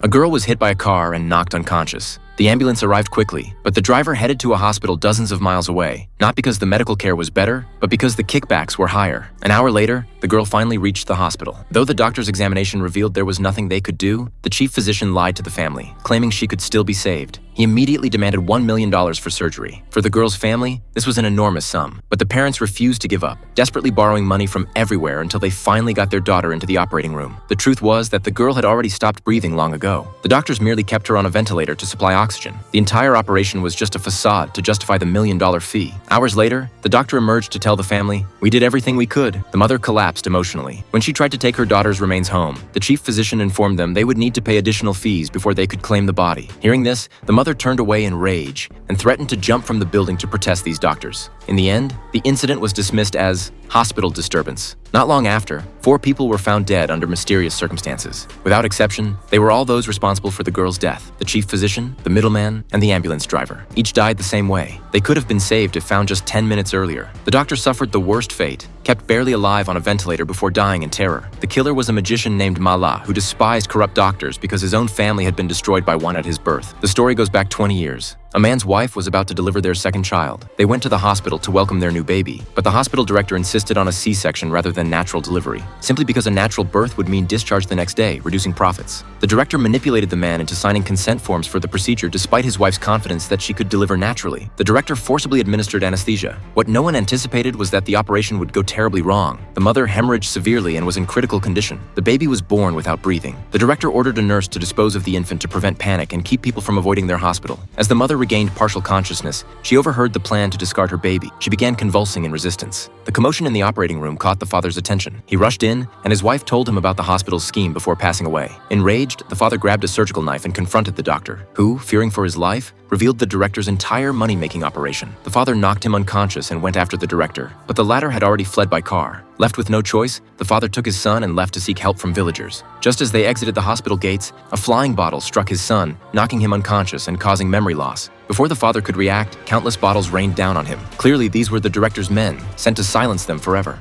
A girl was hit by a car and knocked unconscious. The ambulance arrived quickly, but the driver headed to a hospital dozens of miles away, not because the medical care was better, but because the kickbacks were higher. An hour later, the girl finally reached the hospital. Though the doctor's examination revealed there was nothing they could do, the chief physician lied to the family, claiming she could still be saved. He immediately demanded $1 million for surgery. For the girl's family, this was an enormous sum, but the parents refused to give up, desperately borrowing money from everywhere until they finally got their daughter into the operating room. The truth was that the girl had already stopped breathing long ago. The doctors merely kept her on a ventilator to supply oxygen. The entire operation was just a facade to justify the $1 million fee. Hours later, the doctor emerged to tell the family, "We did everything we could." The mother collapsed emotionally. When she tried to take her daughter's remains home, the chief physician informed them they would need to pay additional fees before they could claim the body. Hearing this, the mother turned away in rage and threatened to jump from the building to protest these doctors. In the end, the incident was dismissed as hospital disturbance. Not long after, 4 people were found dead under mysterious circumstances. Without exception, they were all those responsible for the girl's death: the chief physician, the middleman, and the ambulance driver. Each died the same way. They could have been saved if found just 10 minutes earlier. The doctor suffered the worst fate, kept barely alive on a ventilator before dying in terror. The killer was a magician named Mala who despised corrupt doctors because his own family had been destroyed by one at his birth. The story goes back 20 years. A man's wife was about to deliver their second child. They went to the hospital to welcome their new baby, but the hospital director insisted on a C-section rather than natural delivery, simply because a natural birth would mean discharge the next day, reducing profits. The director manipulated the man into signing consent forms for the procedure despite his wife's confidence that she could deliver naturally. The director forcibly administered anesthesia. What no one anticipated was that the operation would go terribly wrong. The mother hemorrhaged severely and was in critical condition. The baby was born without breathing. The director ordered a nurse to dispose of the infant to prevent panic and keep people from avoiding their hospital. As the mother regained partial consciousness, she overheard the plan to discard her baby. She began convulsing in resistance. The commotion in the operating room caught the father's attention. He rushed in, and his wife told him about the hospital's scheme before passing away. Enraged, the father grabbed a surgical knife and confronted the doctor, who, fearing for his life, revealed the director's entire money-making operation. The father knocked him unconscious and went after the director, but the latter had already fled by car. Left with no choice, the father took his son and left to seek help from villagers. Just as they exited the hospital gates, a flying bottle struck his son, knocking him unconscious and causing memory loss. Before the father could react, countless bottles rained down on him. Clearly, these were the director's men, sent to silence them forever.